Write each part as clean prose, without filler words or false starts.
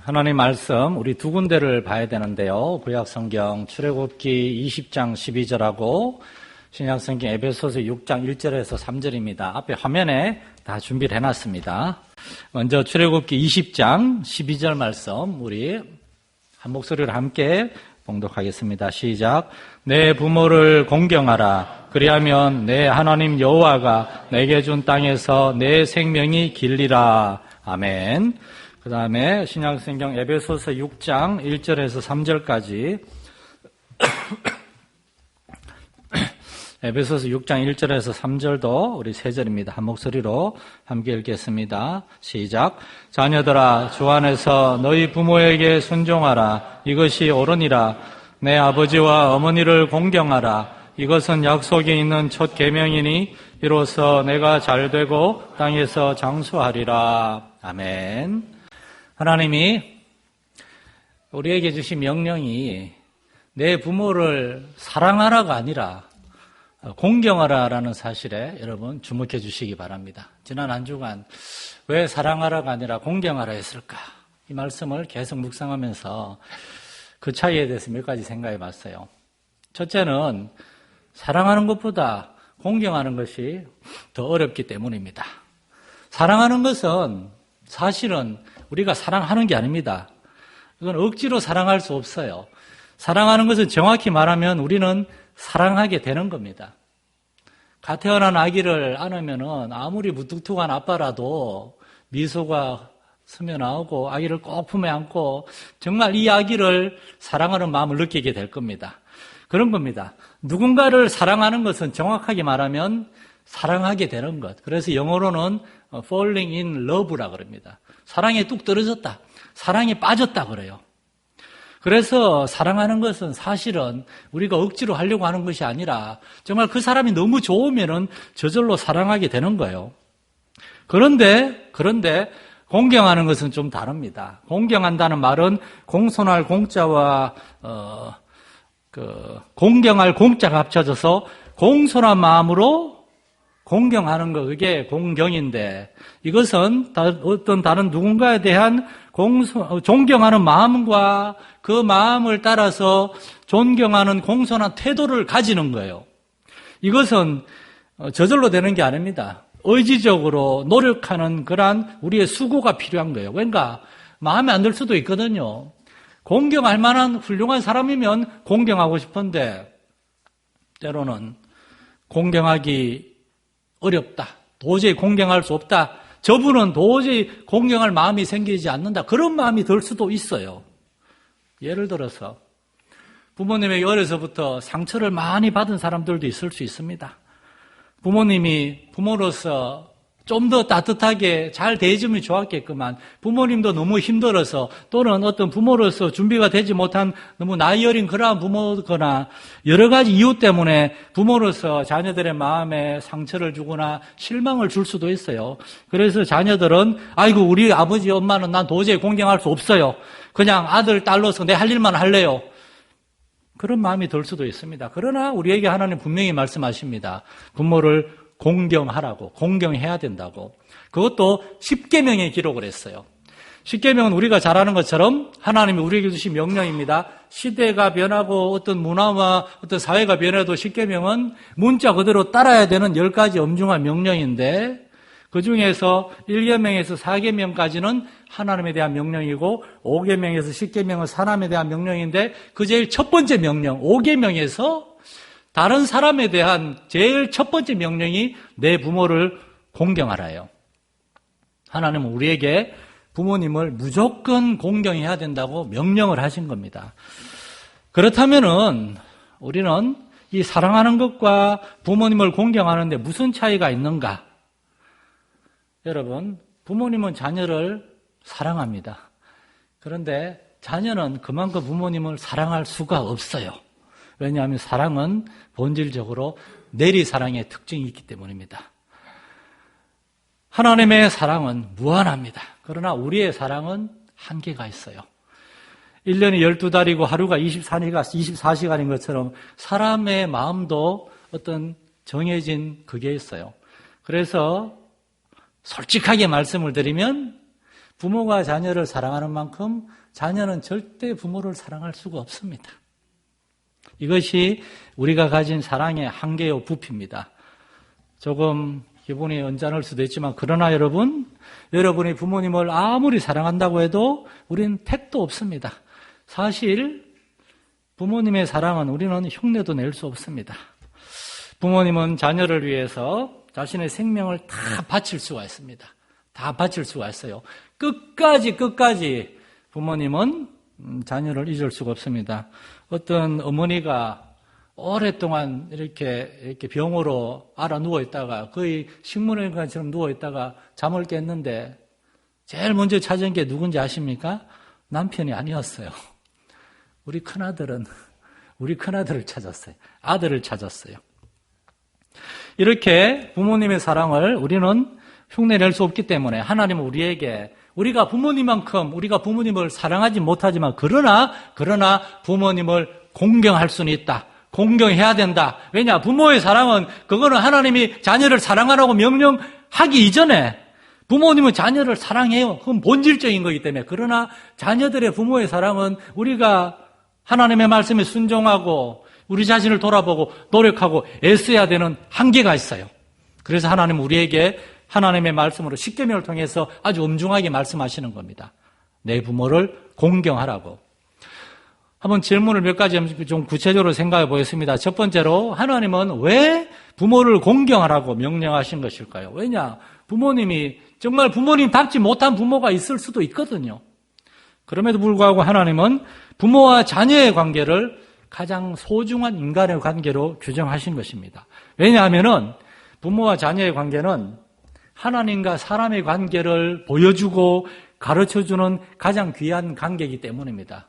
하나님 말씀 우리 두 군데를 봐야 되는데요. 구약성경 출애굽기 20장 12절하고 신약성경 에베소서 6장 1절에서 3절입니다. 앞에 화면에 다 준비를 해놨습니다. 먼저 출애굽기 20장 12절 말씀 우리 한 목소리로 함께 봉독하겠습니다. 시작. 내 부모를 공경하라. 그리하면 내 하나님 여호와가 내게 준 땅에서 내 생명이 길리라. 아멘. 그 다음에 신약성경 에베소서 6장 1절에서 3절까지 에베소서 6장 1절에서 3절도 우리 세 절입니다. 한 목소리로 함께 읽겠습니다. 시작. 자녀들아 주 안에서 너희 부모에게 순종하라. 이것이 옳으니라. 내 아버지와 어머니를 공경하라. 이것은 약속이 있는 첫 계명이니 이로써 내가 잘되고 땅에서 장수하리라. 아멘. 하나님이 우리에게 주신 명령이 내 부모를 사랑하라가 아니라 공경하라라는 사실에 여러분 주목해 주시기 바랍니다. 지난 한 주간 왜 사랑하라가 아니라 공경하라 했을까? 이 말씀을 계속 묵상하면서 그 차이에 대해서 몇 가지 생각해 봤어요. 첫째는 사랑하는 것보다 공경하는 것이 더 어렵기 때문입니다. 사랑하는 것은 사실은 우리가 사랑하는 게 아닙니다. 이건 억지로 사랑할 수 없어요. 사랑하는 것은 정확히 말하면 우리는 사랑하게 되는 겁니다. 갓 태어난 아기를 안으면은 아무리 무뚝뚝한 아빠라도 미소가 스며나오고 아기를 꼭 품에 안고 정말 이 아기를 사랑하는 마음을 느끼게 될 겁니다. 그런 겁니다. 누군가를 사랑하는 것은 정확하게 말하면 사랑하게 되는 것. 그래서 영어로는 falling in love라 그럽니다. 사랑에 뚝 떨어졌다. 사랑에 빠졌다 그래요. 그래서 사랑하는 것은 사실은 우리가 억지로 하려고 하는 것이 아니라 정말 그 사람이 너무 좋으면은 저절로 사랑하게 되는 거예요. 그런데 공경하는 것은 좀 다릅니다. 공경한다는 말은 공손할 공자와 공경할 공자가 합쳐져서 공손한 마음으로 공경하는 거, 그게 공경인데 이것은 어떤 다른 누군가에 대한 존경하는 마음과 그 마음을 따라서 존경하는 공손한 태도를 가지는 거예요. 이것은 저절로 되는 게 아닙니다. 의지적으로 노력하는 그러한 우리의 수고가 필요한 거예요. 왠가 마음에 안 들 수도 있거든요. 공경할 만한 훌륭한 사람이면 공경하고 싶은데 때로는 공경하기 어렵다. 도저히 공경할 수 없다. 저분은 도저히 공경할 마음이 생기지 않는다. 그런 마음이 들 수도 있어요. 예를 들어서 부모님에게 어려서부터 상처를 많이 받은 사람들도 있을 수 있습니다. 부모님이 부모로서 좀 더 따뜻하게 잘 대해주면 좋았겠구만 부모님도 너무 힘들어서 또는 어떤 부모로서 준비가 되지 못한 너무 나이 어린 그러한 부모거나 여러 가지 이유 때문에 부모로서 자녀들의 마음에 상처를 주거나 실망을 줄 수도 있어요. 그래서 자녀들은 아이고 우리 아버지 엄마는 난 도저히 공경할 수 없어요. 그냥 아들 딸로서 내 할 일만 할래요. 그런 마음이 들 수도 있습니다. 그러나 우리에게 하나님 분명히 말씀하십니다. 부모를 공경하라고, 공경해야 된다고. 그것도 10계명에 기록을 했어요. 10계명은 우리가 잘 아는 것처럼 하나님이 우리에게 주신 명령입니다. 시대가 변하고 어떤 문화와 어떤 사회가 변해도 10계명은 문자 그대로 따라야 되는 10가지 엄중한 명령인데 그 중에서 1계명에서 4계명까지는 하나님에 대한 명령이고 5계명에서 10계명은 사람에 대한 명령인데 그 제일 첫 번째 명령 5계명에서 다른 사람에 대한 제일 첫 번째 명령이 내 부모를 공경하라요. 하나님은 우리에게 부모님을 무조건 공경해야 된다고 명령을 하신 겁니다. 그렇다면은 우리는 이 사랑하는 것과 부모님을 공경하는데 무슨 차이가 있는가? 여러분, 부모님은 자녀를 사랑합니다. 그런데 자녀는 그만큼 부모님을 사랑할 수가 없어요. 왜냐하면 사랑은 본질적으로 내리사랑의 특징이 있기 때문입니다. 하나님의 사랑은 무한합니다. 그러나 우리의 사랑은 한계가 있어요. 1년이 12달이고 하루가 24시간인 것처럼 사람의 마음도 어떤 정해진 그게 있어요. 그래서 솔직하게 말씀을 드리면 부모가 자녀를 사랑하는 만큼 자녀는 절대 부모를 사랑할 수가 없습니다. 이것이 우리가 가진 사랑의 한계요 부피입니다. 조금 기분이 언짢을 수도 있지만 그러나 여러분이 부모님을 아무리 사랑한다고 해도 우리는 택도 없습니다. 사실 부모님의 사랑은 우리는 흉내도 낼 수 없습니다. 부모님은 자녀를 위해서 자신의 생명을 다 바칠 수가 있습니다. 다 바칠 수가 있어요. 끝까지 부모님은 자녀를 잊을 수가 없습니다. 어떤 어머니가 오랫동안 이렇게 병으로 알아 누워 있다가 거의 식물인간처럼 누워 있다가 잠을 깼는데 제일 먼저 찾은 게 누군지 아십니까? 남편이 아니었어요. 우리 큰아들을 찾았어요. 아들을 찾았어요. 이렇게 부모님의 사랑을 우리는 흉내낼 수 없기 때문에 하나님은 우리가 부모님만큼 우리가 부모님을 사랑하지 못하지만 그러나 부모님을 공경할 수는 있다. 공경해야 된다. 왜냐? 부모의 사랑은 그거는 하나님이 자녀를 사랑하라고 명령하기 이전에 부모님은 자녀를 사랑해요. 그건 본질적인 거기 때문에. 그러나 자녀들의 부모의 사랑은 우리가 하나님의 말씀에 순종하고 우리 자신을 돌아보고 노력하고 애써야 되는 한계가 있어요. 그래서 하나님은 우리에게 하나님의 말씀으로 십계명을 통해서 아주 엄중하게 말씀하시는 겁니다. 내 부모를 공경하라고. 한번 질문을 몇 가지 좀 구체적으로 생각해 보겠습니다. 첫 번째로 하나님은 왜 부모를 공경하라고 명령하신 것일까요? 왜냐? 부모님이 정말 부모님답지 못한 부모가 있을 수도 있거든요. 그럼에도 불구하고 하나님은 부모와 자녀의 관계를 가장 소중한 인간의 관계로 규정하신 것입니다. 왜냐하면은 부모와 자녀의 관계는 하나님과 사람의 관계를 보여주고 가르쳐주는 가장 귀한 관계이기 때문입니다.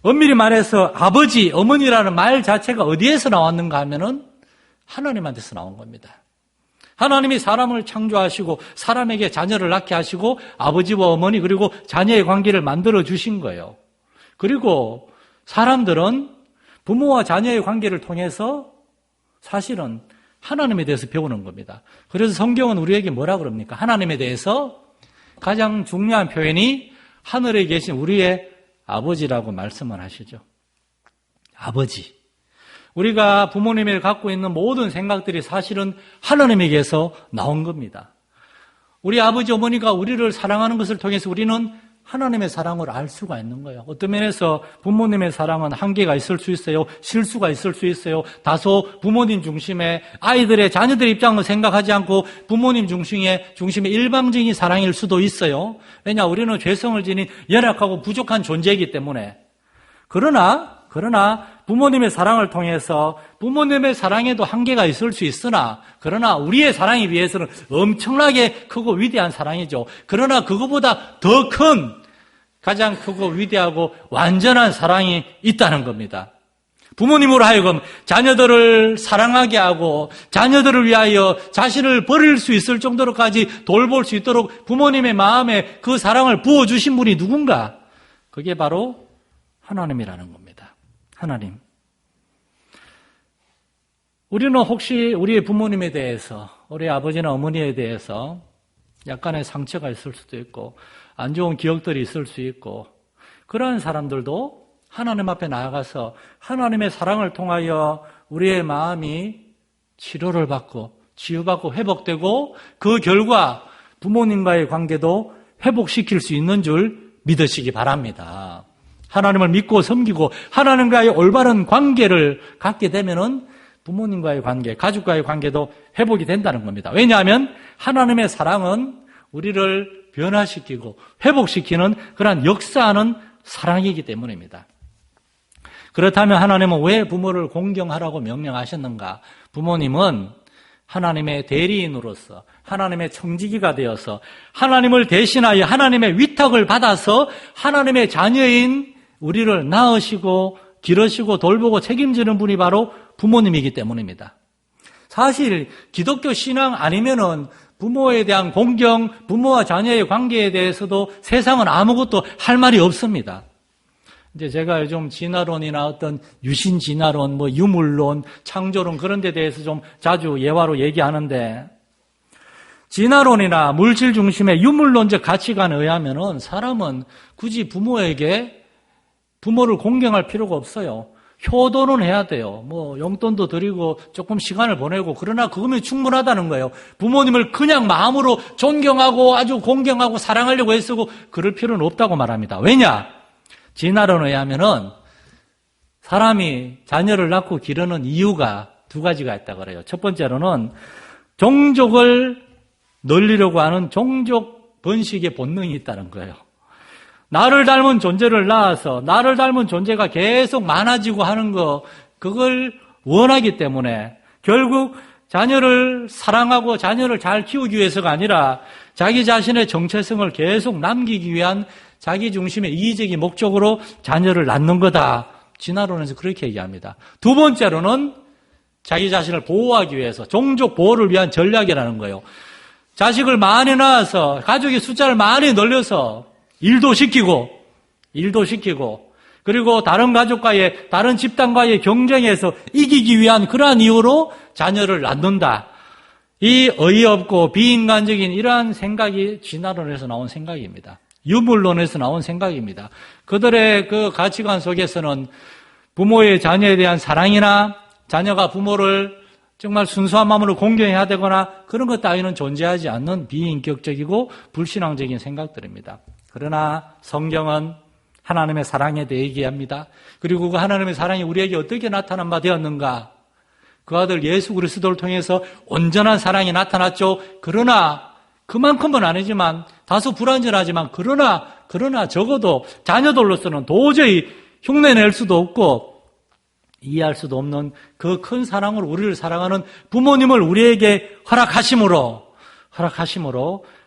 엄밀히 말해서 아버지, 어머니라는 말 자체가 어디에서 나왔는가 하면은 하나님한테서 나온 겁니다. 하나님이 사람을 창조하시고 사람에게 자녀를 낳게 하시고 아버지와 어머니 그리고 자녀의 관계를 만들어 주신 거예요. 그리고 사람들은 부모와 자녀의 관계를 통해서 사실은 하나님에 대해서 배우는 겁니다. 그래서 성경은 우리에게 뭐라 그럽니까? 하나님에 대해서 가장 중요한 표현이 하늘에 계신 우리의 아버지라고 말씀을 하시죠. 아버지. 우리가 부모님을 갖고 있는 모든 생각들이 사실은 하나님에게서 나온 겁니다. 우리 아버지, 어머니가 우리를 사랑하는 것을 통해서 우리는 하나님의 사랑을 알 수가 있는 거예요. 어떤 면에서 부모님의 사랑은 한계가 있을 수 있어요. 실수가 있을 수 있어요. 다소 부모님 중심의 자녀들의 입장을 생각하지 않고 부모님 중심의 일방적인 사랑일 수도 있어요. 왜냐, 우리는 죄성을 지닌 연약하고 부족한 존재이기 때문에. 그러나 부모님의 사랑을 통해서 부모님의 사랑에도 한계가 있을 수 있으나 그러나 우리의 사랑에 비해서는 엄청나게 크고 위대한 사랑이죠. 그러나 그거보다 더 큰 가장 크고 위대하고 완전한 사랑이 있다는 겁니다. 부모님으로 하여금 자녀들을 사랑하게 하고 자녀들을 위하여 자신을 버릴 수 있을 정도로까지 돌볼 수 있도록 부모님의 마음에 그 사랑을 부어주신 분이 누군가? 그게 바로 하나님이라는 겁니다. 하나님. 우리는 혹시 우리의 부모님에 대해서, 우리 아버지나 어머니에 대해서 약간의 상처가 있을 수도 있고 안 좋은 기억들이 있을 수 있고 그러한 사람들도 하나님 앞에 나아가서 하나님의 사랑을 통하여 우리의 마음이 치료를 받고 치유받고 회복되고 그 결과 부모님과의 관계도 회복시킬 수 있는 줄 믿으시기 바랍니다. 하나님을 믿고 섬기고 하나님과의 올바른 관계를 갖게 되면은 부모님과의 관계, 가족과의 관계도 회복이 된다는 겁니다. 왜냐하면 하나님의 사랑은 우리를 변화시키고 회복시키는 그러한 역사하는 사랑이기 때문입니다. 그렇다면 하나님은 왜 부모를 공경하라고 명령하셨는가? 부모님은 하나님의 대리인으로서 하나님의 청지기가 되어서 하나님을 대신하여 하나님의 위탁을 받아서 하나님의 자녀인 우리를 낳으시고 기르시고 돌보고 책임지는 분이 바로 부모님이기 때문입니다. 사실 기독교 신앙 아니면은 부모에 대한 공경, 부모와 자녀의 관계에 대해서도 세상은 아무것도 할 말이 없습니다. 이제 제가 요즘 진화론이나 어떤 유신 진화론, 유물론, 창조론 그런 데 대해서 좀 자주 예화로 얘기하는데 진화론이나 물질 중심의 유물론적 가치관에 의하면은 사람은 굳이 부모를 공경할 필요가 없어요. 효도는 해야 돼요. 용돈도 드리고 조금 시간을 보내고, 그러나 그거면 충분하다는 거예요. 부모님을 그냥 마음으로 존경하고 아주 공경하고 사랑하려고 애쓰고 그럴 필요는 없다고 말합니다. 왜냐? 진화론에 의하면은 사람이 자녀를 낳고 기르는 이유가 두 가지가 있다 그래요. 첫 번째로는 종족을 늘리려고 하는 종족 번식의 본능이 있다는 거예요. 나를 닮은 존재를 낳아서 나를 닮은 존재가 계속 많아지고 하는 거, 그걸 원하기 때문에 결국 자녀를 사랑하고 자녀를 잘 키우기 위해서가 아니라 자기 자신의 정체성을 계속 남기기 위한 자기 중심의 이기적인 목적으로 자녀를 낳는 거다. 진화론에서 그렇게 얘기합니다. 두 번째로는 자기 자신을 보호하기 위해서 종족 보호를 위한 전략이라는 거예요. 자식을 많이 낳아서 가족의 숫자를 많이 늘려서 일도 시키고 그리고 다른 가족과의 다른 집단과의 경쟁에서 이기기 위한 그러한 이유로 자녀를 낳는다. 이 어이없고 비인간적인 이러한 생각이 진화론에서 나온 생각입니다. 유물론에서 나온 생각입니다. 그들의 그 가치관 속에서는 부모의 자녀에 대한 사랑이나 자녀가 부모를 정말 순수한 마음으로 공경해야 되거나 그런 것 따위는 존재하지 않는 비인격적이고 불신앙적인 생각들입니다. 그러나 성경은 하나님의 사랑에 대해 얘기합니다. 그리고 그 하나님의 사랑이 우리에게 어떻게 나타난 바 되었는가? 그 아들 예수 그리스도를 통해서 온전한 사랑이 나타났죠. 그러나 그만큼은 아니지만 다소 불완전하지만 그러나 적어도 자녀들로서는 도저히 흉내낼 수도 없고 이해할 수도 없는 그 큰 사랑으로 우리를 사랑하는 부모님을 우리에게 허락하심으로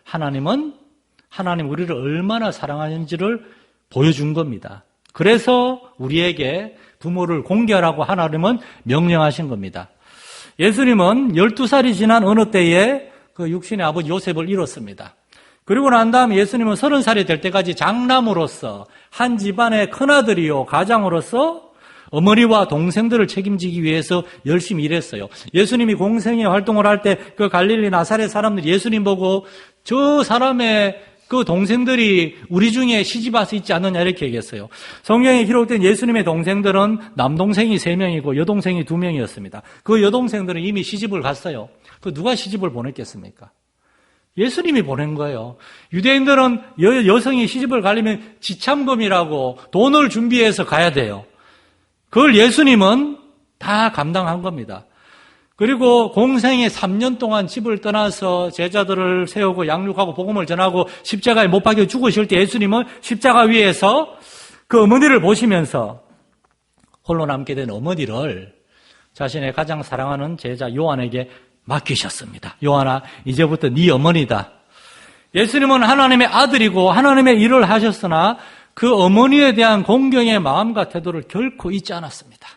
하나님 우리를 얼마나 사랑하는지를 보여준 겁니다. 그래서 우리에게 부모를 공경하라고 하나님은 명령하신 겁니다. 예수님은 12살이 지난 어느 때에 그 육신의 아버지 요셉을 잃었습니다. 그리고 난 다음에 예수님은 30살이 될 때까지 장남으로서 한 집안의 큰아들이요 가장으로서 어머니와 동생들을 책임지기 위해서 열심히 일했어요. 예수님이 공생의 활동을 할 때 그 갈릴리 나사렛 사람들이 예수님 보고 저 사람의 그 동생들이 우리 중에 시집 와서 있지 않느냐 이렇게 얘기했어요. 성경에 기록된 예수님의 동생들은 남동생이 3명이고 여동생이 2명이었습니다. 그 여동생들은 이미 시집을 갔어요. 그 누가 시집을 보냈겠습니까? 예수님이 보낸 거예요. 유대인들은 여성이 시집을 가려면 지참금이라고 돈을 준비해서 가야 돼요. 그걸 예수님은 다 감당한 겁니다. 그리고 공생의 3년 동안 집을 떠나서 제자들을 세우고 양육하고 복음을 전하고 십자가에 못 박혀 죽으실 때 예수님은 십자가 위에서 그 어머니를 보시면서 홀로 남게 된 어머니를 자신의 가장 사랑하는 제자 요한에게 맡기셨습니다. 요한아, 이제부터 네 어머니다. 예수님은 하나님의 아들이고 하나님의 일을 하셨으나 그 어머니에 대한 공경의 마음과 태도를 결코 잊지 않았습니다.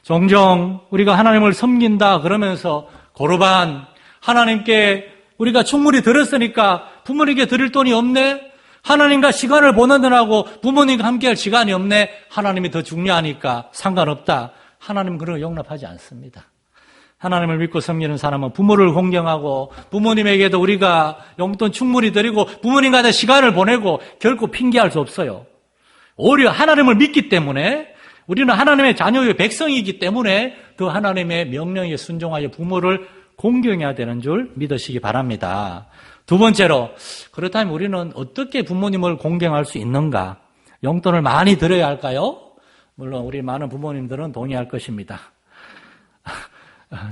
종종 우리가 하나님을 섬긴다 그러면서 고르반, 하나님께 우리가 충분히 드렸으니까 부모님께 드릴 돈이 없네? 하나님과 시간을 보내느라고 부모님과 함께할 시간이 없네? 하나님이 더 중요하니까 상관없다. 하나님은 그런 걸 용납하지 않습니다. 하나님을 믿고 섬기는 사람은 부모를 공경하고 부모님에게도 우리가 용돈 충분히 드리고 부모님과 시간을 보내고 결코 핑계할 수 없어요. 오히려 하나님을 믿기 때문에 우리는 하나님의 자녀의 백성이기 때문에 그 하나님의 명령에 순종하여 부모를 공경해야 되는 줄 믿으시기 바랍니다. 두 번째로, 그렇다면 우리는 어떻게 부모님을 공경할 수 있는가? 용돈을 많이 드려야 할까요? 물론 우리 많은 부모님들은 동의할 것입니다.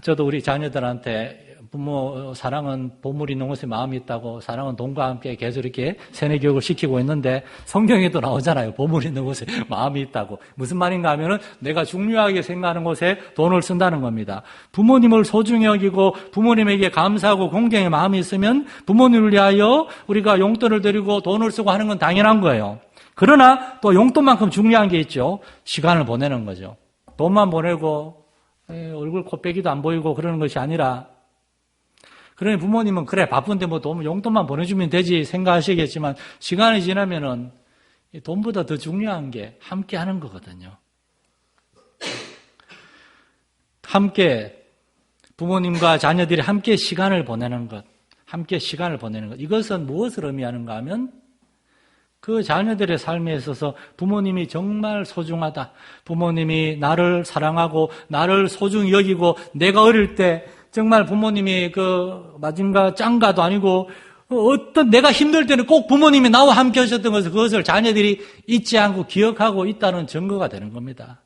저도 우리 자녀들한테 부모 사랑은 보물이 있는 곳에 마음이 있다고, 사랑은 돈과 함께 계속 이렇게 세뇌 교육을 시키고 있는데 성경에도 나오잖아요. 보물이 있는 곳에 마음이 있다고. 무슨 말인가 하면은 내가 중요하게 생각하는 곳에 돈을 쓴다는 겁니다. 부모님을 소중히 여기고 부모님에게 감사하고 공경의 마음이 있으면 부모님을 위하여 우리가 용돈을 드리고 돈을 쓰고 하는 건 당연한 거예요. 그러나 또 용돈만큼 중요한 게 있죠. 시간을 보내는 거죠. 돈만 보내고 얼굴 코빼기도 안 보이고 그러는 것이 아니라, 그러니 부모님은 그래 바쁜데 뭐 용돈만 보내주면 되지 생각하시겠지만 시간이 지나면은 돈보다 더 중요한 게 함께 하는 거거든요. 함께 부모님과 자녀들이 함께 시간을 보내는 것, 함께 시간을 보내는 것. 이것은 무엇을 의미하는가 하면 그 자녀들의 삶에 있어서 부모님이 정말 소중하다. 부모님이 나를 사랑하고 나를 소중히 여기고 내가 어릴 때 정말 부모님이 그 마징가 짱가도 아니고 어떤 내가 힘들 때는 꼭 부모님이 나와 함께 하셨던 것을 그것을 자녀들이 잊지 않고 기억하고 있다는 증거가 되는 겁니다.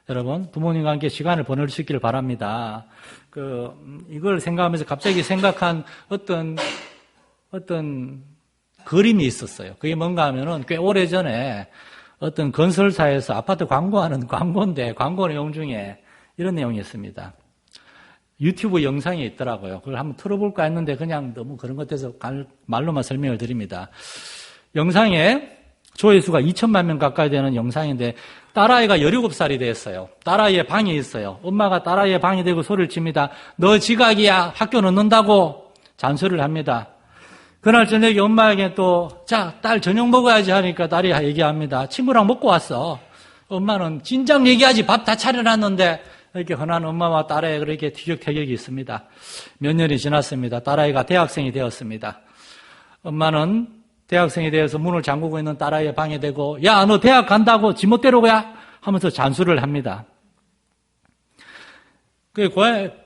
여러분, 부모님과 함께 시간을 보낼 수 있기를 바랍니다. 이걸 생각하면서 갑자기 생각한 어떤 그림이 있었어요. 그게 뭔가 하면은 꽤 오래 전에 어떤 건설사에서 아파트 광고하는 광고인데 광고 내용 중에 이런 내용이 있습니다. 유튜브 영상이 있더라고요. 그걸 한번 틀어볼까 했는데 그냥 너무 그런 것 같아서 말로만 설명을 드립니다. 영상에 조회수가 2천만 명 가까이 되는 영상인데 딸아이가 17살이 됐어요. 딸아이의 방에 있어요. 엄마가 딸아이의 방에 대고 소리를 칩니다. 너 지각이야. 학교 늦는다고 잔소리를 합니다. 그날 저녁에 엄마에게 또 자, 딸 저녁 먹어야지 하니까 딸이 얘기합니다. 친구랑 먹고 왔어. 엄마는 진작 얘기하지 밥 다 차려놨는데 이렇게 흔한 엄마와 딸의 그렇게 티격태격이 있습니다. 몇 년이 지났습니다. 딸아이가 대학생이 되었습니다. 엄마는 대학생이 되어서 문을 잠그고 있는 딸아이의 방에 대고 야, 너 대학 간다고 지멋대로 가? 하면서 잔소리를 합니다.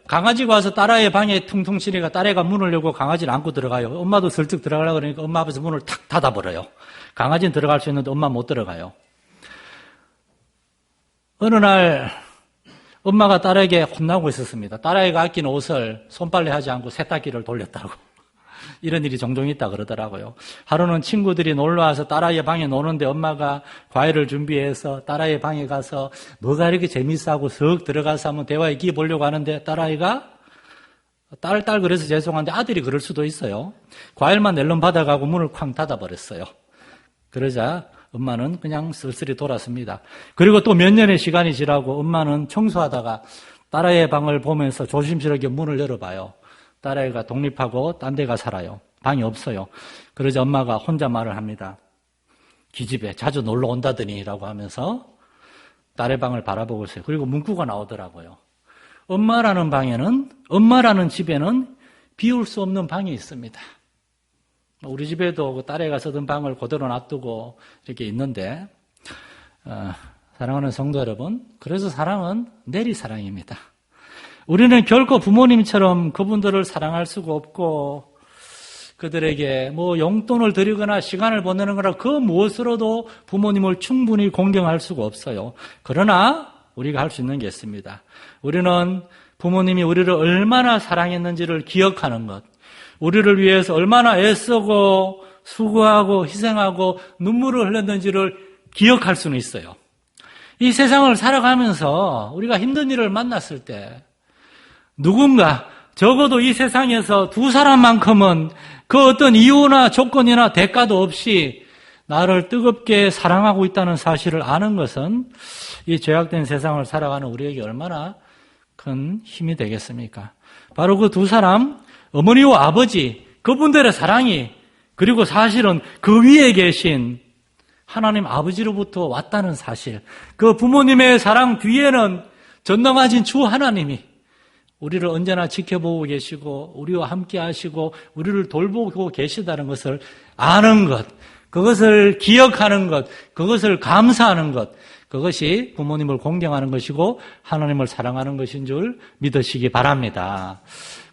강아지가 와서 딸아이의 방에 퉁퉁 치니까 딸아이가 문을 열고 강아지를 안고 들어가요. 엄마도 슬쩍 들어가려고 그러니까 엄마 앞에서 문을 탁 닫아버려요. 강아지는 들어갈 수 있는데 엄마 못 들어가요. 어느 날 엄마가 딸에게 혼나고 있었습니다. 딸아이가 아낀 옷을 손빨래하지 않고 세탁기를 돌렸다고. 이런 일이 종종 있다 그러더라고요. 하루는 친구들이 놀러와서 딸아이의 방에 노는데 엄마가 과일을 준비해서 딸아이의 방에 가서 뭐가 이렇게 재밌어 하고 쓱 들어가서 한번 대화에 끼 보려고 하는데 딸아이가 딸 그래서 죄송한데 아들이 그럴 수도 있어요. 과일만 낼름 받아가고 문을 쾅 닫아버렸어요. 그러자 엄마는 그냥 쓸쓸히 돌았습니다. 그리고 또 몇 년의 시간이 지나고 엄마는 청소하다가 딸아이의 방을 보면서 조심스럽게 문을 열어봐요. 딸아이가 독립하고 딴 데 가 살아요. 방이 없어요. 그러자 엄마가 혼자 말을 합니다. 기집애 자주 놀러 온다더니 라고 하면서 딸의 방을 바라보고 있어요. 그리고 문구가 나오더라고요. 엄마라는 집에는 비울 수 없는 방이 있습니다. 우리 집에도 딸애가 쓰던 방을 그대로 놔두고 이렇게 있는데 사랑하는 성도 여러분, 그래서 사랑은 내리사랑입니다. 우리는 결코 부모님처럼 그분들을 사랑할 수가 없고 그들에게 뭐 용돈을 드리거나 시간을 보내는 거나 그 무엇으로도 부모님을 충분히 공경할 수가 없어요. 그러나 우리가 할 수 있는 게 있습니다. 우리는 부모님이 우리를 얼마나 사랑했는지를 기억하는 것, 우리를 위해서 얼마나 애쓰고 수고하고 희생하고 눈물을 흘렸는지를 기억할 수는 있어요. 이 세상을 살아가면서 우리가 힘든 일을 만났을 때 누군가 적어도 이 세상에서 두 사람만큼은 그 어떤 이유나 조건이나 대가도 없이 나를 뜨겁게 사랑하고 있다는 사실을 아는 것은 이 죄악된 세상을 살아가는 우리에게 얼마나 큰 힘이 되겠습니까? 바로 그 두 사람, 어머니와 아버지, 그분들의 사랑이 그리고 사실은 그 위에 계신 하나님 아버지로부터 왔다는 사실, 그 부모님의 사랑 뒤에는 전능하신 주 하나님이 우리를 언제나 지켜보고 계시고 우리와 함께 하시고 우리를 돌보고 계시다는 것을 아는 것, 그것을 기억하는 것, 그것을 감사하는 것, 그것이 부모님을 공경하는 것이고 하나님을 사랑하는 것인 줄 믿으시기 바랍니다.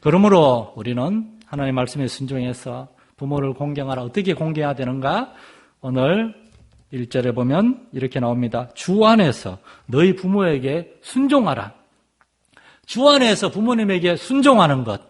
그러므로 우리는 하나님 말씀에 순종해서 부모를 공경하라. 어떻게 공경해야 되는가? 오늘 1절에 보면 이렇게 나옵니다. 주 안에서 너희 부모에게 순종하라. 주 안에서 부모님에게 순종하는 것.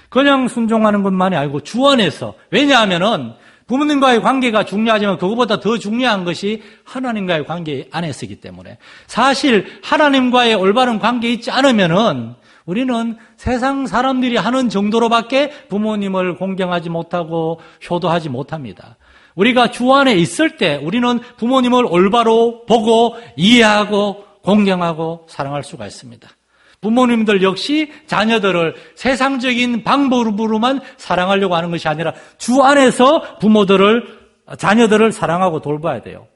그냥 순종하는 것만이 아니고 주 안에서. 왜냐하면은 부모님과의 관계가 중요하지만 그것보다 더 중요한 것이 하나님과의 관계 안에서이기 때문에. 사실 하나님과의 올바른 관계에 있지 않으면은 우리는 세상 사람들이 하는 정도로밖에 부모님을 공경하지 못하고 효도하지 못합니다. 우리가 주 안에 있을 때 우리는 부모님을 올바로 보고 이해하고 공경하고 사랑할 수가 있습니다. 부모님들 역시 자녀들을 세상적인 방법으로만 사랑하려고 하는 것이 아니라 주 안에서 자녀들을 사랑하고 돌봐야 돼요.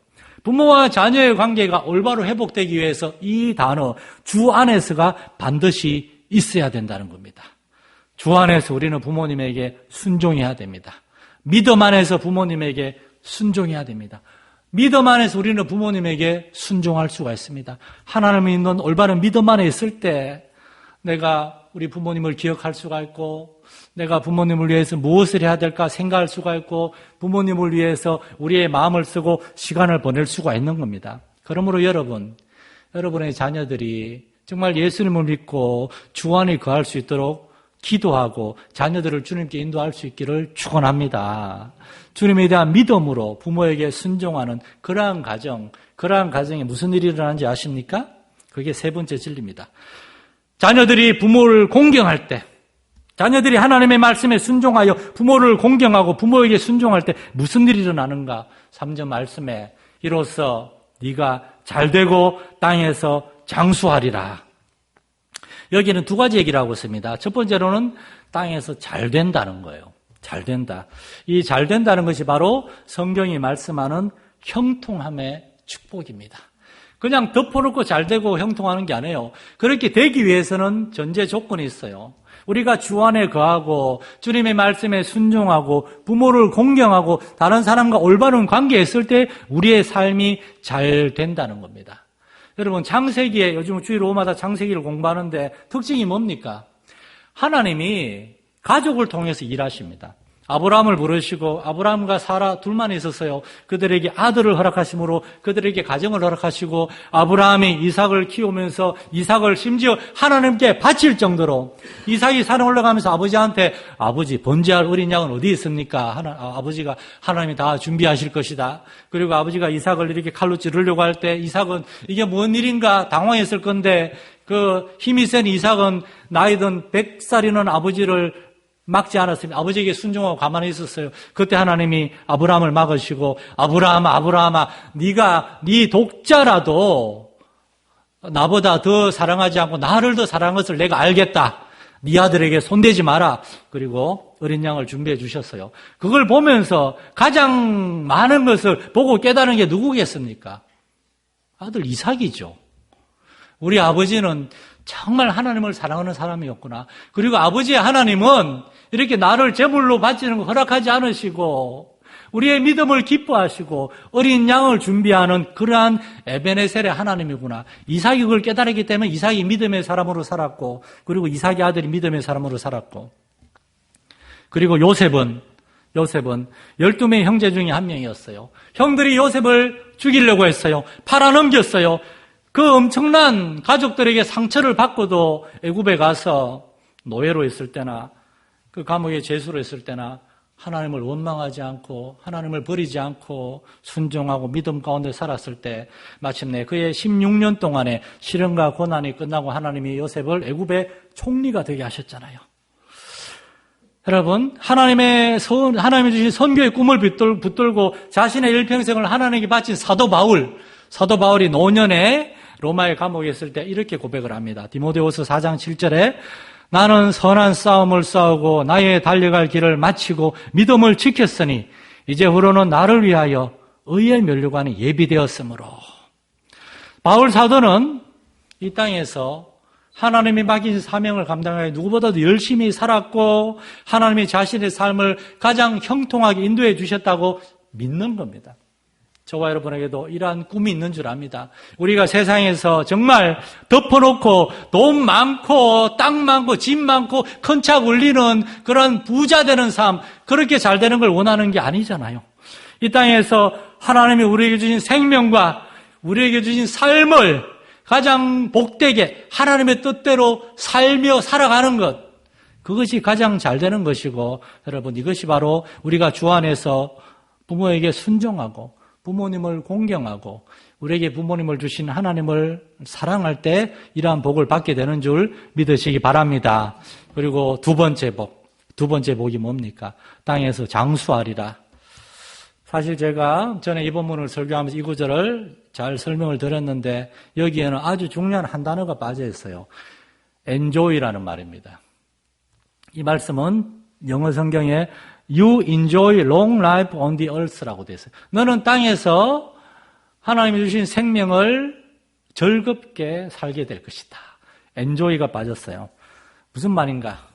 부모와 자녀의 관계가 올바로 회복되기 위해서 이 단어 주 안에서가 반드시 있어야 된다는 겁니다. 주 안에서 우리는 부모님에게 순종해야 됩니다. 믿음 안에서 부모님에게 순종해야 됩니다. 믿음 안에서 우리는 부모님에게 순종할 수가 있습니다. 하나님을 믿는 올바른 믿음 안에 있을 때 내가 우리 부모님을 기억할 수가 있고, 내가 부모님을 위해서 무엇을 해야 될까 생각할 수가 있고, 부모님을 위해서 우리의 마음을 쓰고 시간을 보낼 수가 있는 겁니다. 그러므로 여러분의 자녀들이 정말 예수님을 믿고 주 안에 거할 수 있도록 기도하고 자녀들을 주님께 인도할 수 있기를 축원합니다. 주님에 대한 믿음으로 부모에게 순종하는 그러한 가정에 무슨 일이 일어나는지 아십니까? 그게 세 번째 진리입니다. 자녀들이 부모를 공경할 때, 자녀들이 하나님의 말씀에 순종하여 부모를 공경하고 부모에게 순종할 때 무슨 일이 일어나는가? 3절 말씀에 이로써 네가 잘되고 땅에서 장수하리라. 여기는 두 가지 얘기를 하고 있습니다. 첫 번째로는 땅에서 잘 된다는 거예요. 잘 된다. 이 잘 된다는 것이 바로 성경이 말씀하는 형통함의 축복입니다. 그냥 덮어놓고 잘 되고 형통하는 게 아니에요. 그렇게 되기 위해서는 전제 조건이 있어요. 우리가 주 안에 거하고 주님의 말씀에 순종하고 부모를 공경하고 다른 사람과 올바른 관계에 있을 때 우리의 삶이 잘 된다는 겁니다. 여러분, 창세기에 요즘 주일 오후마다 창세기를 공부하는데 특징이 뭡니까? 하나님이 가족을 통해서 일하십니다. 아브라함을 부르시고 아브라함과 사라 둘만 있었어요. 그들에게 아들을 허락하심으로 그들에게 가정을 허락하시고 아브라함이 이삭을 키우면서 이삭을 심지어 하나님께 바칠 정도로 이삭이 산에 올라가면서 아버지한테 아버지 번제할 어린 양은 어디 있습니까? 아버지가 하나님이 다 준비하실 것이다. 그리고 아버지가 이삭을 이렇게 칼로 찌르려고 할 때 이삭은 이게 뭔 일인가 당황했을 건데 그 힘이 센 이삭은 나이 든 100살이는 아버지를 막지 않았습니다. 아버지에게 순종하고 가만히 있었어요. 그때 하나님이 아브라함을 막으시고 아브라함아 네가 네 독자라도 나보다 더 사랑하지 않고 나를 더 사랑한 것을 내가 알겠다. 네 아들에게 손대지 마라. 그리고 어린 양을 준비해 주셨어요. 그걸 보면서 가장 많은 것을 보고 깨달은 게 누구겠습니까? 아들 이삭이죠. 우리 아버지는 정말 하나님을 사랑하는 사람이었구나. 그리고 아버지의 하나님은 이렇게 나를 제물로 바치는 거 허락하지 않으시고 우리의 믿음을 기뻐하시고 어린 양을 준비하는 그러한 에베네셀의 하나님이구나. 이삭이 그걸 깨달았기 때문에 이삭이 믿음의 사람으로 살았고 그리고 이삭의 아들이 믿음의 사람으로 살았고 그리고 요셉은 12명의 형제 중에 한 명이었어요. 형들이 요셉을 죽이려고 했어요. 팔아넘겼어요. 그 엄청난 가족들에게 상처를 받고도 애굽에 가서 노예로 있을 때나 그 감옥에 제수로 있을 때나 하나님을 원망하지 않고 하나님을 버리지 않고 순종하고 믿음 가운데 살았을 때 마침내 그의 16년 동안의 시련과 고난이 끝나고 하나님이 요셉을 애굽의 총리가 되게 하셨잖아요. 여러분, 하나님이 주신 선교의 꿈을 붙들고 자신의 일평생을 하나님께 바친 사도 바울이 노년에 로마의 감옥에 있을 때 이렇게 고백을 합니다. 디모데후서 4장 7절에 나는 선한 싸움을 싸우고 나의 달려갈 길을 마치고 믿음을 지켰으니 이제후로는 나를 위하여 의의 면류관이 예비되었으므로. 바울 사도는 이 땅에서 하나님이 맡긴 사명을 감당하여 누구보다도 열심히 살았고 하나님이 자신의 삶을 가장 형통하게 인도해 주셨다고 믿는 겁니다. 저와 여러분에게도 이러한 꿈이 있는 줄 압니다. 우리가 세상에서 정말 덮어놓고 돈 많고 땅 많고 집 많고 큰 차 굴리는 그런 부자 되는 삶, 그렇게 잘 되는 걸 원하는 게 아니잖아요. 이 땅에서 하나님이 우리에게 주신 생명과 우리에게 주신 삶을 가장 복되게 하나님의 뜻대로 살며 살아가는 것, 그것이 가장 잘 되는 것이고, 여러분, 이것이 바로 우리가 주 안에서 부모에게 순종하고 부모님을 공경하고 우리에게 부모님을 주신 하나님을 사랑할 때 이러한 복을 받게 되는 줄 믿으시기 바랍니다. 그리고 두 번째 복이 뭡니까? 땅에서 장수하리라. 사실 제가 전에 이 본문을 설교하면서 이 구절을 잘 설명을 드렸는데 여기에는 아주 중요한 한 단어가 빠져 있어요. enjoy라는 말입니다. 이 말씀은 영어 성경에 You enjoy long life on the earth라고 되어 있어요. 너는 땅에서 하나님이 주신 생명을 즐겁게 살게 될 것이다. enjoy가 빠졌어요. 무슨 말인가?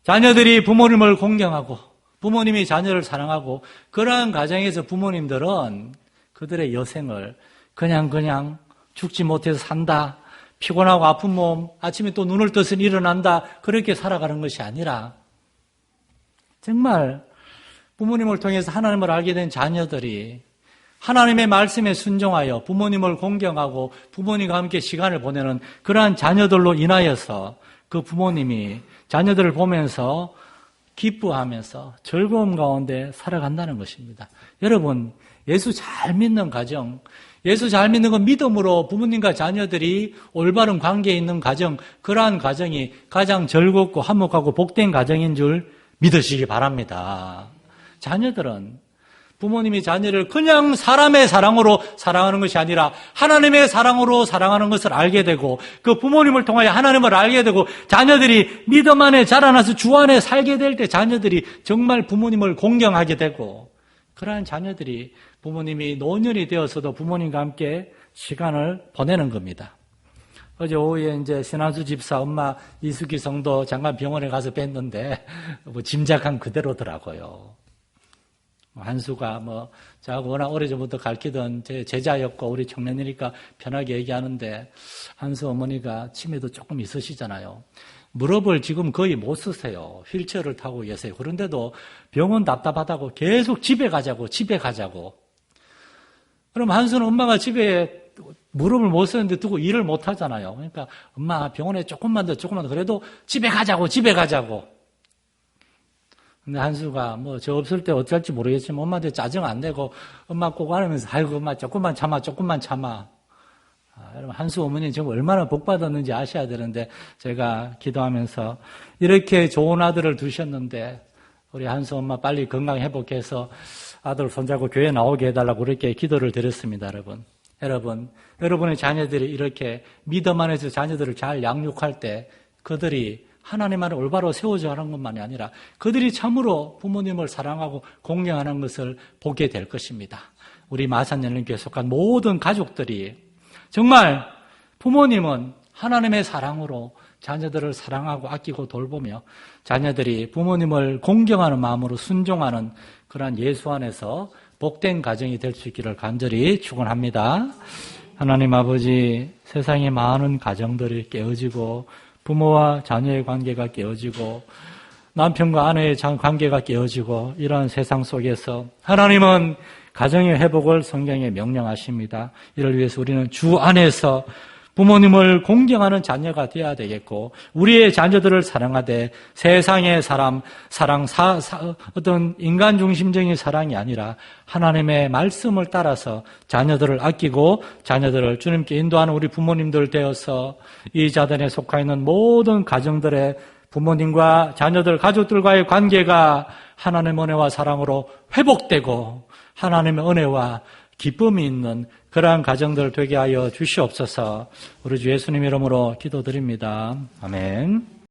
자녀들이 부모님을 공경하고 부모님이 자녀를 사랑하고 그러한 가정에서 부모님들은 그들의 여생을 그냥 죽지 못해서 산다. 피곤하고 아픈 몸, 아침에 또 눈을 떠서 일어난다. 그렇게 살아가는 것이 아니라 정말 부모님을 통해서 하나님을 알게 된 자녀들이 하나님의 말씀에 순종하여 부모님을 공경하고 부모님과 함께 시간을 보내는 그러한 자녀들로 인하여서 그 부모님이 자녀들을 보면서 기뻐하면서 즐거움 가운데 살아간다는 것입니다. 여러분, 예수 잘 믿는 가정, 예수 잘 믿는 건 믿음으로 부모님과 자녀들이 올바른 관계에 있는 가정, 그러한 가정이 가장 즐겁고 화목하고 복된 가정인 줄 믿으시기 바랍니다. 자녀들은 부모님이 자녀를 그냥 사람의 사랑으로 사랑하는 것이 아니라 하나님의 사랑으로 사랑하는 것을 알게 되고 그 부모님을 통하여 하나님을 알게 되고 자녀들이 믿음 안에 자라나서 주 안에 살게 될 때 자녀들이 정말 부모님을 공경하게 되고 그러한 자녀들이 부모님이 노년이 되어서도 부모님과 함께 시간을 보내는 겁니다. 어제 오후에 이제 신한수 집사 엄마 이수기 성도 잠깐 병원에 가서 뵀는데 짐작한 그대로더라고요. 한수가 제가 워낙 오래전부터 가르치던 제 제자였고 우리 청년이니까 편하게 얘기하는데 한수 어머니가 치매도 조금 있으시잖아요. 무릎을 지금 거의 못 쓰세요. 휠체어를 타고 계세요. 그런데도 병원 답답하다고 계속 집에 가자고. 그럼 한수는 엄마가 집에 무릎을 못 쓰는데 두고 일을 못 하잖아요. 그러니까 엄마 병원에 조금만 더 그래도 집에 가자고. 근데 한수가 저 없을 때 어쩔지 모르겠지만 엄마한테 짜증 안 내고 엄마 꼭 안으면서 아이고 엄마 조금만 참아. 여러분 한수 어머니 지금 얼마나 복 받았는지 아셔야 되는데 제가 기도하면서 이렇게 좋은 아들을 두셨는데 우리 한수 엄마 빨리 건강 회복해서 아들 손잡고 교회 나오게 해달라고 그렇게 기도를 드렸습니다. 여러분의 자녀들이 이렇게 믿음 안에서 자녀들을 잘 양육할 때 그들이 하나님 안에 올바로 세워져 하는 것만이 아니라 그들이 참으로 부모님을 사랑하고 공경하는 것을 보게 될 것입니다. 우리 마산연령교회에 속한 모든 가족들이 정말 부모님은 하나님의 사랑으로 자녀들을 사랑하고 아끼고 돌보며 자녀들이 부모님을 공경하는 마음으로 순종하는 그러한 예수 안에서 복된 가정이 될 수 있기를 간절히 축원합니다. 하나님 아버지, 세상에 많은 가정들이 깨어지고 부모와 자녀의 관계가 깨어지고 남편과 아내의 관계가 깨어지고 이러한 세상 속에서 하나님은 가정의 회복을 성경에 명령하십니다. 이를 위해서 우리는 주 안에서 부모님을 공경하는 자녀가 되어야 되겠고 우리의 자녀들을 사랑하되 세상의 사랑, 어떤 인간 중심적인 사랑이 아니라 하나님의 말씀을 따라서 자녀들을 아끼고 자녀들을 주님께 인도하는 우리 부모님들 되어서 이 자단에 속해 있는 모든 가정들의 부모님과 자녀들, 가족들과의 관계가 하나님의 은혜와 사랑으로 회복되고 하나님의 은혜와 기쁨이 있는 그러한 가정들 되게 하여 주시옵소서. 우리 주 예수님 이름으로 기도드립니다. 아멘.